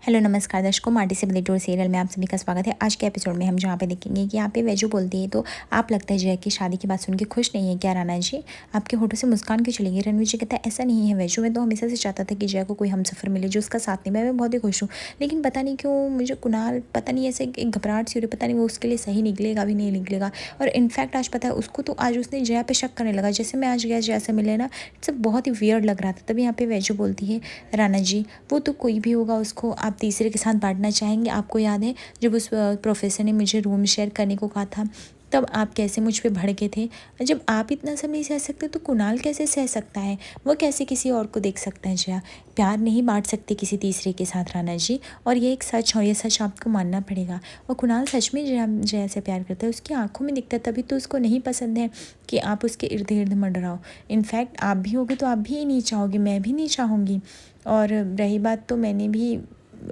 Hello नमस्कार दर्शकों, माटी से बंदी टूर सीरियल में आप सभी का स्वागत है। आज के एपिसोड में हम जहाँ पे देखेंगे कि यहाँ पे वैजू बोलती है तो आप लगता है जय की शादी की बात सुन के खुश नहीं है क्या राणा जी? आपके होठों से मुस्कान क्यों चली गई? रणवीर जी कहता है ऐसा नहीं है वैजू, मैं तो हमेशा से चाहता था कि जय को कोई हमसफर मिले जो उसका साथ नहीं। मैं बहुत ही खुश हूँ, लेकिन पता नहीं क्यों मुझे कुणाल पता नहीं ऐसे एक घबराहट सी हो रही, पता नहीं वो उसके लिए सही निकलेगा भी नहीं निकलेगा। और इनफैक्ट आज पता है उसको तो आज उसने जया पे शक करने लगा। जैसे मैं आज गया जया से मिले ना, सब बहुत ही वियर्ड लग रहा था। तभी यहाँ पे वैजू बोलती है राणा जी वो तो कोई भी होगा, उसको आप तीसरे के साथ बांटना चाहेंगे। आपको याद है जब उस प्रोफेसर ने मुझे रूम शेयर करने को कहा था, तब आप कैसे मुझ पे भड़के थे। जब आप इतना सब नहीं सह सकते तो कुणाल कैसे सह सकता है? वो कैसे किसी और को देख सकता है? जया प्यार नहीं बांट सकते किसी तीसरे के साथ राणा जी, और ये एक सच है, ये सच आपको मानना पड़ेगा। और कुणाल सच में जया से प्यार करता है, उसकी आंखों में दिखता है, तभी तो उसको नहीं पसंद है कि आप उसके इर्द गिर्द मंडराओ। इनफैक्ट आप भी होगे तो आप भी नहीं चाहोगे, मैं भी नहीं चाहूँगी। और रही बात तो मैंने भी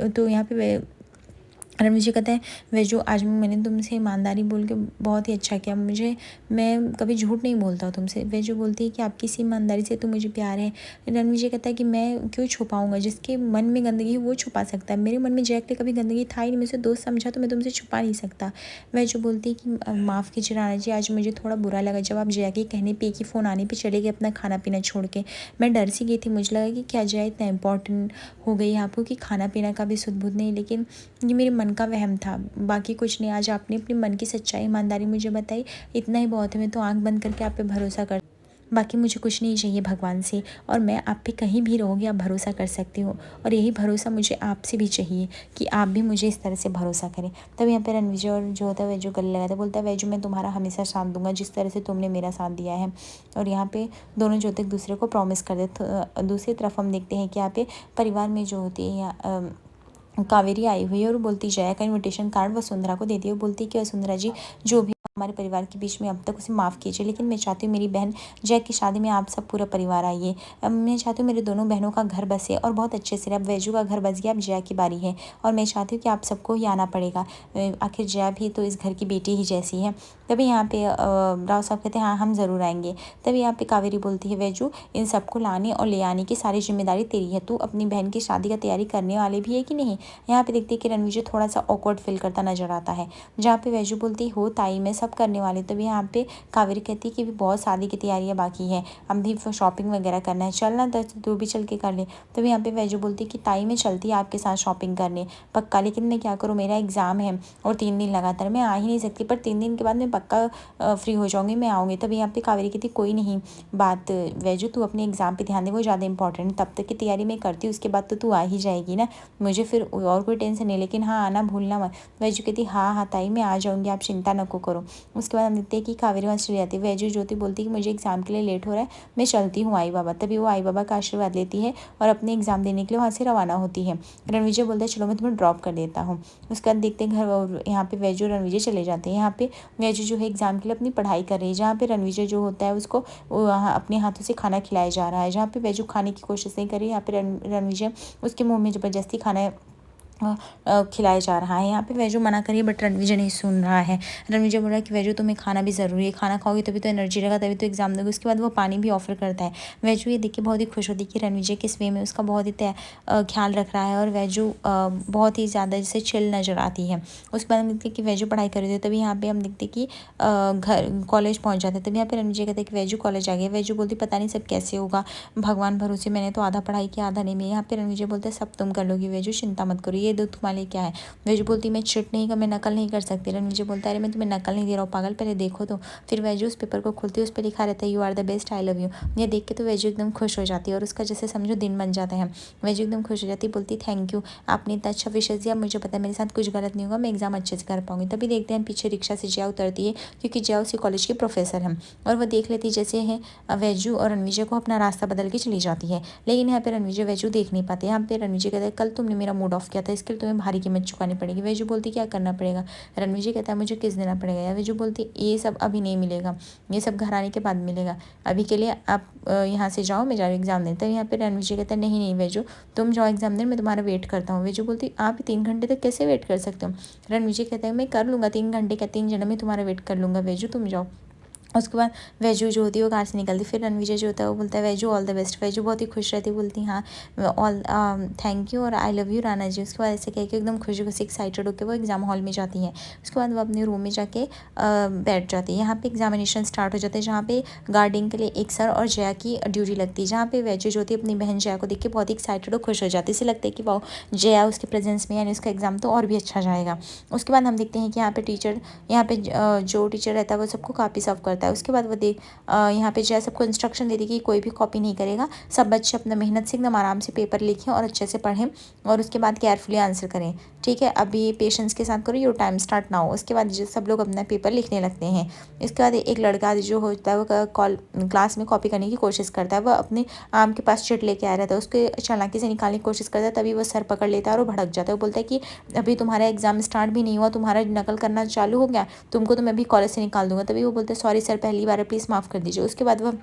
तो यहाँ पे रणवीर जी कहता है वैजू आज मैंने तुमसे ईमानदारी बोल के बहुत ही अच्छा किया, मुझे मैं कभी झूठ नहीं बोलता हूँ तुमसे। वैजू बोलती है कि आपकी इसी ईमानदारी से तो मुझे प्यार है। रणवीर जी कहता है कि मैं क्यों छुपाऊंगा, जिसके मन में गंदगी है वो छुपा सकता है। मेरे मन में जैक ने कभी गंदगी था ही नहीं, मुझे दोस्त समझा तो मैं तुमसे छुपा नहीं सकता। वैजू बोलती है कि माफ़ कीजिए राणा जी, आज मुझे थोड़ा बुरा लगा जब आप जया के कहने पे कि फ़ोन आने पर चले गए अपना खाना पीना छोड़ के। मैं डर सी गई थी, मुझे लगा कि क्या जया इतना इंपॉर्टेंट हो गई आपको कि खाना पीना का भी सुध बुध नहीं, लेकिन ये मेरे मन का वहम था, बाकी कुछ नहीं। आज आपने अपने मन की सच्चाई ईमानदारी मुझे बताई, इतना ही बहुत है। मैं तो आंख बंद करके आप पे भरोसा कर, बाकी मुझे कुछ नहीं चाहिए भगवान से। और मैं आप पे कहीं भी रहोगी आप भरोसा कर सकती हो, और यही भरोसा मुझे आपसे भी चाहिए कि आप भी मुझे इस तरह से भरोसा करें। तब यहाँ पे रणविजय और जो होता है वैजू गले लगाता है, बोलता है वैजू मैं तुम्हारा हमेशा साथ दूंगा जिस तरह से तुमने मेरा साथ दिया है। और यहाँ पे दोनों जो होते एक दूसरे को प्रॉमिस कर देते। दूसरी तरफ हम देखते हैं कि यहाँ पे परिवार में जो होती है कावेरी आई हुई है और बोलती जया का इनविटेशन कार्ड वसुंधरा को दे दिया। बोलती कि वसुंधरा जी जो भी हमारे परिवार के बीच में अब तक उसे माफ़ कीजिए, लेकिन मैं चाहती हूँ मेरी बहन जया की शादी में आप सब पूरा परिवार आइए। मैं चाहती हूँ मेरे दोनों बहनों का घर बसे और बहुत अच्छे से। अब वैजू का घर बस गया, अब जया की बारी है, और मैं चाहती हूँ कि आप सबको ही आना पड़ेगा। आखिर जया भी तो इस घर की बेटी ही जैसी है। तभी यहाँ पे राव साहब कहते हैं हाँ हम ज़रूर आएंगे। तभी यहाँ पे कावेरी बोलती है वैजू इन सबको लाने और ले आने की सारी जिम्मेदारी तेरी है, तू अपनी बहन की शादी का तैयारी करने वाले भी है कि नहीं। यहाँ पे देखते हैं कि रणवीर थोड़ा सा ऑकवर्ड फील करता नजर आता है, जहाँ पे वैजू बोलती हो ताई मैं सब करने वाली। तभी यहाँ पे कावेरी कहती है कि भी बहुत शादी की तैयारियाँ बाकी है, हम भी शॉपिंग वगैरह करना है, चलना तो तू भी चल के कर ले। तभी यहाँ पे वैजू बोलती है कि ताई मैं चलती है आपके साथ शॉपिंग करने पक्का, लेकिन मैं क्या करूँ मेरा एग्ज़ाम है और 3 दिन लगातार मैं आ ही नहीं सकती, पर 3 दिन के बाद मैं पक्का फ्री हो जाऊँगी, मैं आऊँगी। तभी यहाँ पे कावेरी कहती कोई नहीं बात वैजू, तू अपने एग्ज़ाम पे ध्यान दे, वो ज़्यादा इंपॉर्टेंट, तब तक की तैयारी मैं करती हूँ, उसके बाद तो तू आ ही जाएगी ना, मुझे फिर और कोई टेंशन नहीं, लेकिन हाँ आना भूलना मत। वैजू कहती हाँ हाँ ताई मैं आ जाऊँगी, आप चिंता न करो। उसके बाद हम देखते हैं कि कावेरी वहाँ चली जाती है। वैजू ज्योति बोलती है कि मुझे एग्ज़ाम के लिए लेट हो रहा है, मैं चलती हूँ आई बाबा। तभी वो आई बाबा का आशीर्वाद लेती है और अपने एग्ज़ाम देने के लिए वहाँ से रवाना होती है। रणविजय बोलता है चलो मैं तुम्हें ड्रॉप कर देता हूँ। उसके बाद देखते हैं घर, और यहाँ पे वैजू रणविजय चले जाते हैं। यहाँ पे वैजू जो है एग्ज़ाम के लिए अपनी पढ़ाई कर रही है, जहाँ पे रणविजय जो होता है उसको वहाँ अपने हाथों से खाना खिलाया जा रहा है। जहाँ पे वैजू खाने की कोशिश नहीं कर रही, यहाँ पे रणविजय उसके मुँह में ज़बरदस्ती खाना खिलाया जा रहा है। यहाँ पे वैजू मना करिए बट रणविजय नहीं सुन रहा है। रणविजय बोल रहा है कि वैजू तुम्हें खाना भी ज़रूरी है, खाना खाओगे तभी तो एनर्जी रहेगा, तभी तो एग्जाम दोगे। उसके बाद वो पानी भी ऑफर करता है। वैजू ये देख के बहुत ही खुश होती है कि रणविजय किस वे में उसका बहुत ही ख्याल रख रहा है, और वैजू बहुत ही ज़्यादा जैसे चिल नज़र आती है। उसके बाद हम देखते हैं कि वैजू पढ़ाई कर रही थी। तभी यहाँ पे हम देखते कि घर कॉलेज पहुँच जाते हैं। तभी यहाँ पे रणविजय कहते हैं कि वैजू कॉलेज आ गया। वैजू बोलती पता नहीं सब कैसे होगा, भगवान भरोसे, मैंने तो आधा पढ़ाई किया आधा नहीं। मैं यहाँ पे रणविजय बोलते सब तुम कर लोगी वैजू, चिंता मत करो, ये दो तुम्हारे लिए क्या है। वैजू बोलती मैं चिट नहीं कर, मैं नकल नहीं कर सकती। रणविजय बोलता है अरे मैं तुम्हें नकल नहीं दे रहा हूँ पागल, पहले देखो तो। फिर वैजू उस पेपर को खोलती है, उस पर लिखा रहता है you are the best I love you. ये देख के तो वैजू एकदम खुश हो जाती है, और उसका जैसे समझो दिन बन जाता है। वैजू एकदम खुश हो जाती है, बोलती थैंक यू आपने इतना अच्छा विशेष दिया, मुझे पता है मेरे साथ कुछ गलत नहीं होगा, मैं एग्जाम अच्छे से कर पाऊंगी। तभी देखते हैं पीछे रिक्शा से जया उतरती है, क्योंकि जया उसी कॉलेज की प्रोफेसर है, और वह देख लेती जैसे है वैजू और रणविजय को अपना रास्ता बदल के चली जाती है। लेकिन यहाँ पे रणविजय वैजू देख नहीं पाते। यहाँ पे रणविजय कहता है कल तुमने मेरा मूड ऑफ किया था, इसके लिए तुम्हें भारी कीमत चुकानी पड़ेगी। वैजू बोलती क्या करना पड़ेगा। रणविजय कहता है मुझे किस देना पड़ेगा। या वैजू बोलती ये सब अभी नहीं मिलेगा, ये सब घर आने के बाद मिलेगा, अभी के लिए आप यहाँ से जाओ, मैं जा रही हूँ एग्जाम देने। तब यहाँ पे रणविजय कहता है नहीं नहीं वैजू तुम जाओ एग्जाम देने, मैं तुम्हारा वेट करता हूँ। वैजू बोलती आप 3 घंटे तक कैसे वेट कर सकते हो। रणविजय कहता है मैं कर लूँगा 3 घंटे का, 3 जन्म में तुम्हारा वेट कर लूँगा, वैजू तुम जाओ। उसके बाद वैजू जो होती है वो कार से निकलती, फिर रणविजय जो होता है वो बोलता है वैजू ऑल द बेस्ट। वैजू बहुत ही खुश रहती है, बोलती हाँ ऑल थैंक यू और आई लव यू राणा जी। उसके बाद ऐसे कह के एकदम खुशी खुशी एक्साइटेड होकर वो एग्जाम हॉल में जाती हैं। उसके बाद वो अपने रूम में जाके बैठ जाती है। यहाँ पे एग्जामिनेशन स्टार्ट हो जाते हैं, जहाँ पे गार्डिंग के लिए एक सर और जया की ड्यूटी लगती है, जहाँ पे वैजू जो होती है अपनी बहन जया को देख के बहुत ही एक्साइटेड और खुश हो जाती है। इसे लगता है कि वाह जया उसके प्रेजेंस में यानी उसका एग्जाम तो और भी अच्छा जाएगा। उसके बाद हम देखते हैं कि यहाँ पे जो टीचर रहता है वो सबको कॉपी सर्व करता है। उसके बाद वो यहाँ पे जो है सबको इंस्ट्रक्शन दे दी कि कोई भी कॉपी नहीं करेगा, सब बच्चे अपना मेहनत से एकदम आराम से पेपर लिखें और अच्छे से पढ़ें और उसके बाद केयरफुली आंसर करें। ठीक है, अभी पेशेंस के साथ करो, योर टाइम स्टार्ट ना हो। उसके बाद जो सब लोग अपना पेपर लिखने लगते हैं। इसके बाद एक लड़का जो होता है वो क्लास में कॉपी करने की कोशिश करता है, वह अपने आम के पास चिट लेके आया रहता है, उसके चालाकी से निकालने की कोशिश करता है, तभी वो सर पकड़ लेता है और वो भड़क जाता है। वो बोलता है कि अभी तुम्हारा एग्जाम स्टार्ट भी नहीं हुआ, तुम्हारा नकल करना चालू हो गया, तुमको तो मैं भी कॉलेज से निकाल दूंगा। तभी वो बोलते हैं सॉरी सर, पहली बार है, प्लीज़ माफ़ कर दीजिए। उसके बाद वह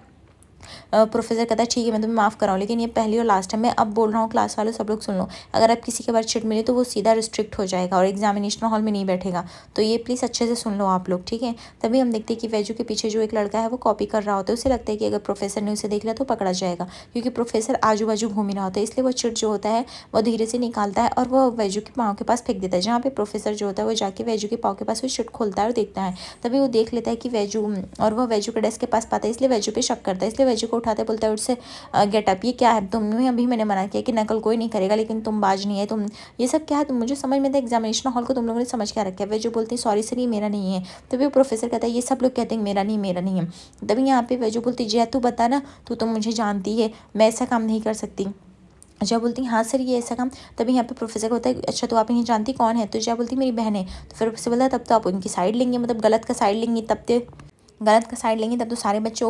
प्रोफेसर कहता है ठीक है मैं तुम्हें माफ़ कराऊँ, लेकिन ये पहली और लास्ट टाइम मैं अब बोल रहा हूँ, क्लास वालों सब लोग सुन लो, अगर आप किसी के बाद चिट मिले तो वो सीधा रिस्ट्रिक्ट हो जाएगा और एग्जामिनेशन हॉल में नहीं बैठेगा, तो ये प्लीज़ अच्छे से सुन लो आप लोग, ठीक है। तभी हम देखते हैं कि वैजू के पीछे जो एक लड़का है वो कॉपी कर रहा होता है, उसे लगता है कि अगर प्रोफेसर ने उसे देख लिया तो पकड़ा जाएगा, क्योंकि प्रोफेसर आजू बाजू घूम ही रहा होता है, इसलिए वो चिट जो होता है वो धीरे से निकालता है और वो वैजू के पाँव के पास फेंक देता है, जहाँ पे प्रोफेसर जो होता है वो जाके वैजू के पाँव के पास वो चिट खोलता है और देखता है। तभी वो देख लेता है कि वैजू, और वो वैजू के डेस्क के पास पाता है, इसलिए वैजू पे शक करता है, इसलिए वैजू को उठाते बोलता है उससे गेटअप, ये क्या है, तुम्हें अभी मैंने मना किया कि नकल कोई नहीं करेगा, लेकिन तुम बाज नहीं है, तुम ये सब क्या है, तुम मुझे समझ में था एग्जामिनेशन हॉल को तुम लोगों ने समझ क्या रखा है। वे जो बोलती है सॉरी सर ये मेरा नहीं है, तभी वो प्रोफेसर कहता है ये सब लोग कहते हैं मेरा नहीं मेरा नहीं है। तभी यहाँ पे वे जो बोलती जया तू बता ना, तू तो मुझे जानती है मैं ऐसा काम नहीं कर सकती। जया बोलती हाँ सर ये ऐसा काम। तभी यहाँ पे प्रोफेसर को होता है अच्छा तो आप नहीं जानती कौन है, तो जया बोलती मेरी बहन है। तो फिर प्रोफेसर बोलता है तब तो आप उनकी साइड लेंगे, मतलब गलत का साइड लेंगे, तब तो सारे बच्चे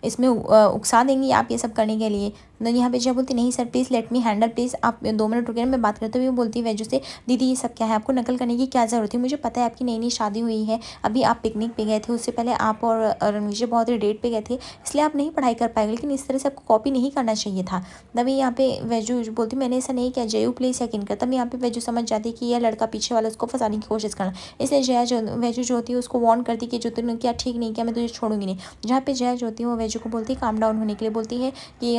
इसमें उकसा देंगे आप ये सब करने के लिए। तो यहाँ पे जब बोलती नहीं sir please let me handle, please आप 2 मिनट रुकिए ना मैं बात करती हूँ। वो बोलती है वैजू से दीदी ये सब क्या है, आपको नकल करने की क्या ज़रूरत है, मुझे पता है आपकी नई नई शादी हुई है, अभी आप पिकनिक पे गए थे, उससे पहले आप और रणविजय बहुत ही डेट पे गए थे, इसलिए आप नहीं पढ़ाई कर पाएंगे, लेकिन इस तरह से आपको कॉपी नहीं करना चाहिए था। तभी यहाँ पे वैजू बोलती मैंने ऐसा नहीं किया, जयू प्लीज़ यकीन कर। तब यहाँ पे वैजू समझ जाती है कि यह लड़का पीछे वाला उसको फंसाने की कोशिश करना, इसलिए जया जो वैजू जो होती है उसको वार्न करती कि जो तूने किया ठीक नहीं किया, मैं तुझे छोड़ूंगी नहीं। जहाँ पे जया जो होती है वो वैजू को बोलती है काम डाउन होने के लिए, बोलती है कि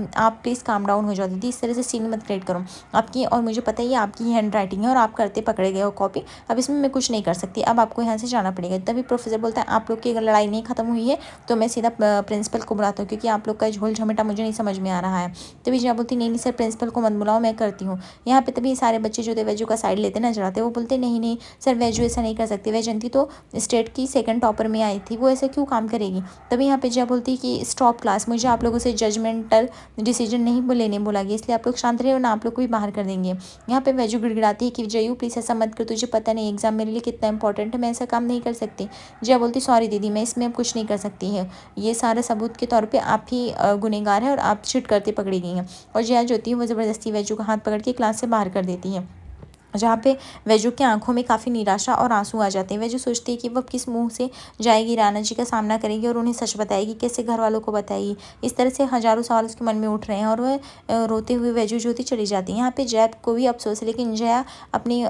आप प्लीज़ काम डाउन हो जाओ दीदी, इस तरह से सीन मत क्रिएट करो आपकी, और मुझे पता है ये आपकी हैंड राइटिंग है और आप करते पकड़े गए हो कॉपी, अब इसमें मैं कुछ नहीं कर सकती, अब आपको यहाँ से जाना पड़ेगा। तभी प्रोफेसर बोलता है आप लोग की अगर लड़ाई नहीं खत्म हुई है तो मैं सीधा प्रिंसिपल को बुलाता हूँ, क्योंकि आप लोग का झोल झमेटा मुझे नहीं समझ में आ रहा है। तभी जया बोलती नहीं नहीं सर प्रिंसिपल को मत बुलाओ मैं करती हूँ। यहाँ पे तभी सारे बच्चे जो थे वैजू का साइड लेते नजर आते, वो बोलते नहीं नहीं सर वैजू ऐसा नहीं कर सकती, वैजंती तो स्टेट की 2nd टॉपर में आई थी, वो ऐसे क्यों काम करेगी। तभी यहाँ पे जया बोलती कि स्टॉप क्लास, मुझे आप लोगों से जजमेंटल डिसीजन नहीं लेने बोला गया, इसलिए आप लोग शांत रहे वरना आप लोग को भी बाहर कर देंगे। यहाँ पे वैजू गिड़गिड़ाती है कि जयू प्लीज़ ऐसा मत कर, तुझे पता नहीं एग्जाम मेरे लिए कितना इंपॉर्टेंट है, मैं ऐसा काम नहीं कर सकती। जया बोलती सॉरी दीदी मैं इसमें अब कुछ नहीं कर सकती है, ये सारा सबूत के तौर पर आप ही गुनहगार है और आप चिट करते पकड़ी गई हैं। और जया जो होती है वो ज़बरदस्ती वैजू का हाथ पकड़ के क्लास से बाहर कर देती है, जहाँ पे वैजू की आंखों में काफ़ी निराशा और आंसू आ जाते हैं। वैजू सोचती है कि वह किस मुंह से जाएगी राणा जी का सामना करेगी और उन्हें सच बताएगी, कैसे घर वालों को बताएगी। इस तरह से हज़ारों सवाल उसके मन में उठ रहे हैं और वह रोते हुए वैजू जो होती चली जाती है। यहाँ पे जया को भी अफसोस है, लेकिन जया अपनी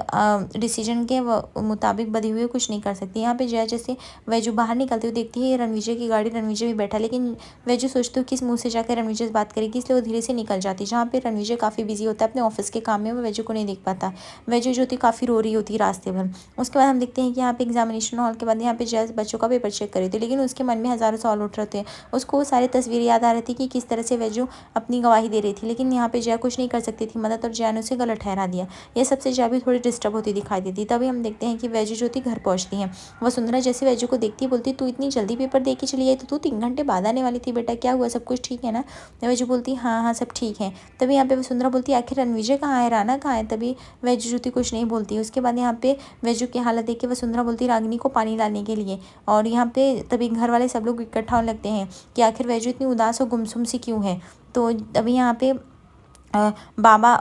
डिसीजन के मुताबिक बधी हुए कुछ नहीं कर सकती। यहाँ पे जया जैसे वैजू बाहर निकलते हुए देखती है रणविजय की गाड़ी, रणविजय भी बैठा, लेकिन वैजू सोचती है किस मुँह से जाकर रणविजय से बात करेगी, इसलिए वो धीरे से निकल जाती है। जहाँ पे रणविजय काफ़ी बिजी होता है अपने ऑफिस के काम में, वो वैजू को नहीं देख पाता। वैजू जो थी काफ़ी रो रही होती है रास्ते भर। उसके बाद हम देखते हैं कि यहाँ पे एग्जामिनेशन हॉल के बाद यहाँ पे जया बच्चों का पेपर चेक कर रही थी, लेकिन उसके मन में हज़ारों सवाल उठ रहे थे। उसको वो सारी तस्वीरें याद आ रही थी कि किस तरह से वैजू अपनी गवाही दे रही थी, लेकिन यहाँ पे जया कुछ नहीं कर सकती थी मदद, और जया ने उसे गलत ठहरा दिया। यह सबसे जया भी थोड़ी डिस्टर्ब होती दिखाई देती। तभी हम देखते हैं कि वैजू जो थी घर पहुँचती हैं। वसुंधरा जैसे वैजू को देखती बोलती तू इतनी जल्दी पेपर दे के चली आई, तो तू 3 घंटे बाद आने वाली थी बेटा, क्या हुआ, सब कुछ ठीक है ना। वैजू बोलती हाँ हाँ सब ठीक है। तभी यहाँ पे वसुंधरा बोलती आखिर रणविजय कहाँ है, राना कहाँ है। तभी वैजू जो थी कुछ नहीं बोलती। उसके बाद यहाँ पे वैजू की हालत देख के वसुंधरा बोलती रागिनी को पानी लाने के लिए, और यहाँ पे तभी घर वाले सब लोग इकट्ठा होने लगते हैं कि आखिर वैजू इतनी उदास और गुमसुम सी क्यों है। तो तभी यहाँ पे बाबा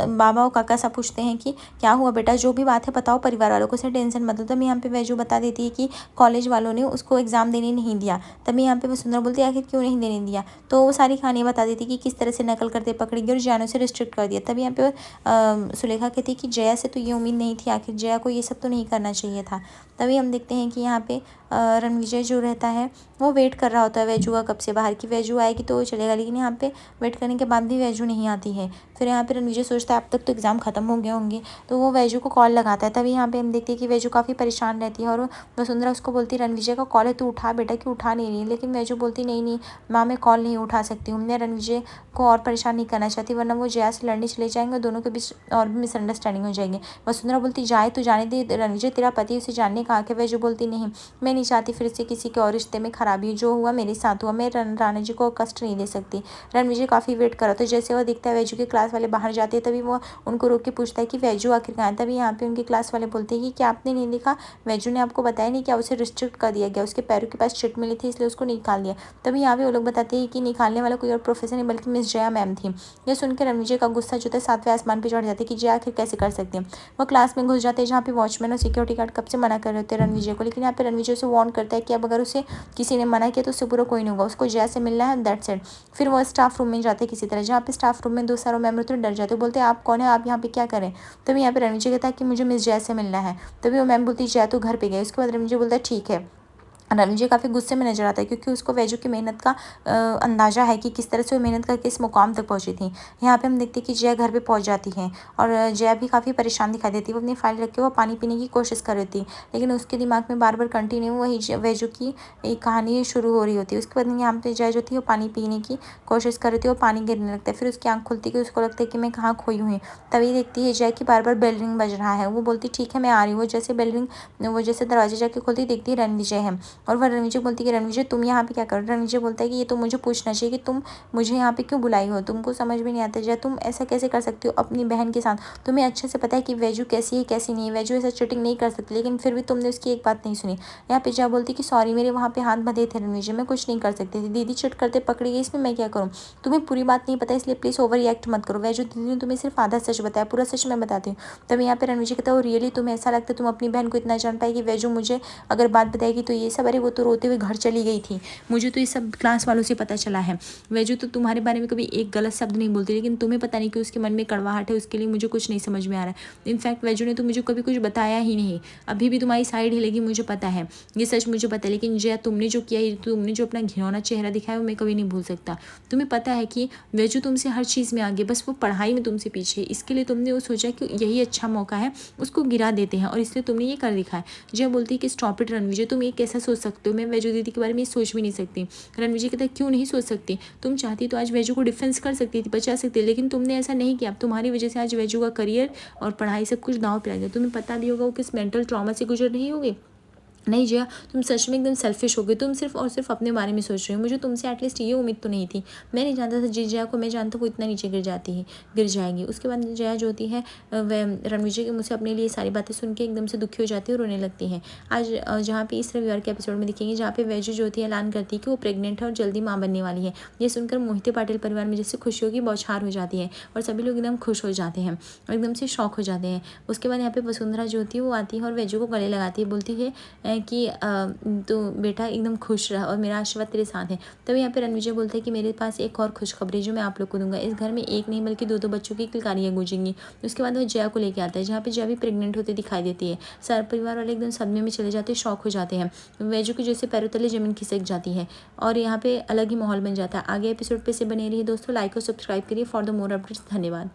बाबा और काका सब पूछते हैं कि क्या हुआ बेटा, जो भी बात है बताओ परिवार वालों को, से टेंशन मत लो। तभी यहाँ पे वैजू बता देती है कि कॉलेज वालों ने उसको एग्ज़ाम देने नहीं दिया। तभी यहाँ पे वसुंधरा बोलती है आखिर क्यों नहीं देने दिया, तो वो सारी कहानी बता देती कि किस तरह से नकल करते पकड़ी गई और जानों से रिस्ट्रिक्ट कर दिया। तभी यहाँ पे सुलेखा कहती कि जया से तो ये उम्मीद नहीं थी, आखिर जया को ये सब तो नहीं करना चाहिए था। तभी हम देखते हैं कि यहाँ पे रणविजय जो रहता है वो वेट कर रहा होता है वैजू का कब से बाहर की वैजू आएगी तो वो चलेगा, लेकिन यहाँ पे वेट करने के बाद भी वैजू नहीं आती है। फिर यहाँ पे रणविजय सोचता है अब तक तो एग्ज़ाम खत्म हो गए होंगे, तो वो वैजू को कॉल लगाता है। तभी यहाँ पे हम देखते हैं कि वैजू काफ़ी परेशान रहती है और वसुंधरा उसको बोलती है रणविजय का कॉल है, तू उठा बेटा, क्यों उठा नहीं रही है। लेकिन वैजू बोलती नहीं नहीं माँ, मैं कॉल नहीं उठा सकती हूँ, मैं रणविजय को और परेशान नहीं करना चाहती, वरना वो जया से लड़ने चले जाएंगे और दोनों के बीच और भी मिसअंडरस्टैंडिंग हो जाएगी। वसुंधरा बोलती जाए तो जाने दे, रणविजय तेरा पति, उसे जानने का हक है। वैजू बोलती नहीं, मैं नहीं चाहती फिर से किसी के और रिश्ते में खराबी, जो हुआ मेरे साथ हुआ, मैं राणा जी को कष्ट नहीं दे सकती। रणविजय काफ़ी वेट करा, तो जैसे वो दिखता है वैजू के क्लास वाले बाहर जाते हैं, तभी वो उनको रोक के पूछता है कि वैजू आखिर कहाँ है। तभी यहाँ पे उनके क्लास वाले बोलते हैं कि क्या आपने नहीं देखा, वैजू ने आपको बताया नहीं, क्या उसे रिस्ट्रिक्ट कर दिया गया, उसके पैरों के पास चिट मिली थी इसलिए उसको निकाल दिया। तभी यहाँ पे वो लोग बताते हैं कि निकालने वाला कोई और प्रोफेसर नहीं बल्कि मिस जया मैम थी। ये सुनकर रणविजय का गुस्सा जो था 7वें आसमान पर चढ़ जाते कि जया आखिर कैसे कर सकते हैं। वो क्लास में घुस जाते हैं जहाँ पे वॉचमैन और सिक्योरिटी गार्ड कब से मना कर रहे होते हैं रणविजय को, लेकिन यहाँ पे रणविजय उसे वार्न करता है कि अब अगर उसे किसी ने मना किया तो उससे बुरा कोई नहीं होगा, उसको जया से मिलना है, दैट्स इट। फिर वो स्टाफ रूम में जाते हैं किसी तरह, जहाँ पे स्टाफ रूम में 2 सारों मेंबर तो डर जाते, बोलते हैं आप कौन है, आप यहाँ पे क्या करें। तभी यहाँ पे रणविजय कहता है कि मुझे मिस जया से मिलना है। तभी वो मैम बोलती है जया तो घर पे गई। उसके बाद रणविजय बोलता है ठीक है। रणविजय काफ़ी गुस्से में नजर आता है क्योंकि उसको वैजू की मेहनत का अंदाज़ा है कि किस तरह से वो मेहनत करके इस मुकाम तक पहुंची थी। यहाँ पे हम देखते हैं कि जया घर पे पहुंच जाती है और जया भी काफ़ी परेशान दिखाई देती है। वो अपनी फाइल रख के वो पानी पीने की कोशिश कर रही थी, लेकिन उसके दिमाग में बार बार कंटिन्यू वही वैजू की एक कहानी शुरू हो रही होती है। उसके बाद यहाँ पे जया जो थी वो पानी पीने की कोशिश कर रही थी, वो पानी गिरने लगता है। फिर उसकी आँख खुलती है कि उसको लगता है कि मैं कहाँ खोई हुई। तभी देखती है जया की बार बार बेल रिंग बज रहा है। वो बोलती ठीक है मैं आ रही हूँ। जैसे बेल रिंग वो जैसे दरवाजे जाके खोलती देखती है रणविजय है और वह रणविजय बोलती है कि रणविजय तुम यहाँ पे क्या कर रहे हो। रणविजय बोलता है कि ये तो मुझे पूछना चाहिए कि तुम मुझे यहाँ पे क्यों बुलाई हो, तुमको समझ में नहीं आता जया, तुम ऐसा कैसे कर सकती हो अपनी बहन के साथ। तुम्हें अच्छे से पता है कि वैजू कैसी है कैसी नहीं है, वैजू ऐसा चीटिंग नहीं कर सकती, लेकिन फिर भी तुमने उसकी एक बात नहीं सुनी। यहाँ पे जया बोलती कि सॉरी मेरे वहाँ पे हाथ बंधे थे रणविजय, मैं कुछ नहीं कर सकती थी, दीदी चिट करते पकड़ी गई, इसमें मैं क्या करूँ। तुम्हें पूरी बात नहीं पता इसलिए प्लीज़ ओवर रिएक्ट मत करो। वैजू दीदी ने तुम्हें सिर्फ आधा सच बताया, पूरा सच मैं बताती हूँ। तभी यहाँ पे रणविजय कहता है रियली तुम्हें ऐसा लगता है तुम अपनी बहन को इतना जान पाएगी, वैजू मुझे अगर बात बताएगी तो ये सब, अरे वो तो रोते हुए घर चली गई थी, मुझे तो ये सब क्लास वालों से पता चला है। वैजू तो तुम्हारे बारे में कभी एक गलत शब्द नहीं बोलती, लेकिन तुम्हें पता नहीं कि उसके मन में कड़वाहट है, उसके लिए मुझे कुछ नहीं समझ में आ रहा है। इनफैक्ट वैजू ने तो मुझे कभी कुछ बताया ही नहीं, अभी भी तुम्हारी साइड हिलेगी मुझे पता है, ये सच मुझे पता है, लेकिन जया तुमने जो किया, तुमने जो अपना घिनौना चेहरा दिखाया वो मैं कभी नहीं भूल सकता। तुम्हें पता है कि वैजू तुमसे हर चीज़ में आगे, बस वो पढ़ाई में तुमसे पीछे, इसके लिए तुमने वो सोचा कि यही अच्छा मौका है उसको गिरा देते हैं और इसलिए तुमने ये कर दिखाया। जया बोलती है कि स्टॉप इट रणविजय, तुम ये कैसा सोच सकते हो, मैं वैजू दीदी के बारे में सोच भी नहीं सकती। रणविजय कहता है क्यों नहीं सोच सकती, तुम चाहती तो आज वैजू को डिफेंस कर सकती थी, बचा सकती, लेकिन तुमने ऐसा नहीं किया। तुम्हारी वजह से आज वैजू का करियर और पढ़ाई सब कुछ दांव पे लग गया। तुम्हें पता भी होगा वो किस मेंटल ट्रॉमा से गुजर रही होगी। नहीं जया तुम सच में एकदम सेल्फिश हो गई, तुम सिर्फ और सिर्फ अपने बारे में सोच रही हो, मुझे तुमसे एटलीस्ट ये उम्मीद तो नहीं थी। मैं नहीं जानता था जिस जया को मैं जानता हूँ वो इतना नीचे गिर जाएगी। उसके बाद जया जो होती है वह रणविजय के मुँह से अपने लिए सारी बातें सुन के एकदम से दुखी हो जाती है और रोने लगती है। आज जहाँ पे इस रविवार के एपिसोड में दिखेंगे जहाँ पे वैजू जो होती है ऐलान करती है कि वो प्रेग्नेंट है और जल्दी माँ बनने वाली है। ये सुनकर मोहिते पाटिल परिवार में जैसे खुशियों की बौछार हो जाती है और सभी लोग एकदम खुश हो जाते हैं और एकदम से शौक हो जाते हैं। उसके बाद यहाँ पे वसुंधरा जो होती है वो आती है और वैजू को गले लगाती है, बोलती है कि तो बेटा एकदम खुश रहा और मेरा आशीर्वाद तेरे साथ है। तभी यहाँ पे रणविजय बोलते हैं कि मेरे पास एक और खुशखबरी जो मैं आप लोग को दूंगा, इस घर में एक नहीं बल्कि 2-2 बच्चों की किलकारियाँ गूंजेंगी। उसके बाद वो जया को लेके आता है जहाँ पे जया भी प्रेग्नेंट होते दिखाई देती है। सारे परिवार वाले एकदम सदमे में चले जाते हैं, शौक हो जाते हैं। वैजू की जैसे पैरों तले जमीन खिसक जाती है और यहाँ पे अलग ही माहौल बन जाता है। आगे एपिसोड पे से बने रहिए दोस्तों, लाइक और सब्सक्राइब करिए फॉर द मोर अपडेट्स। धन्यवाद।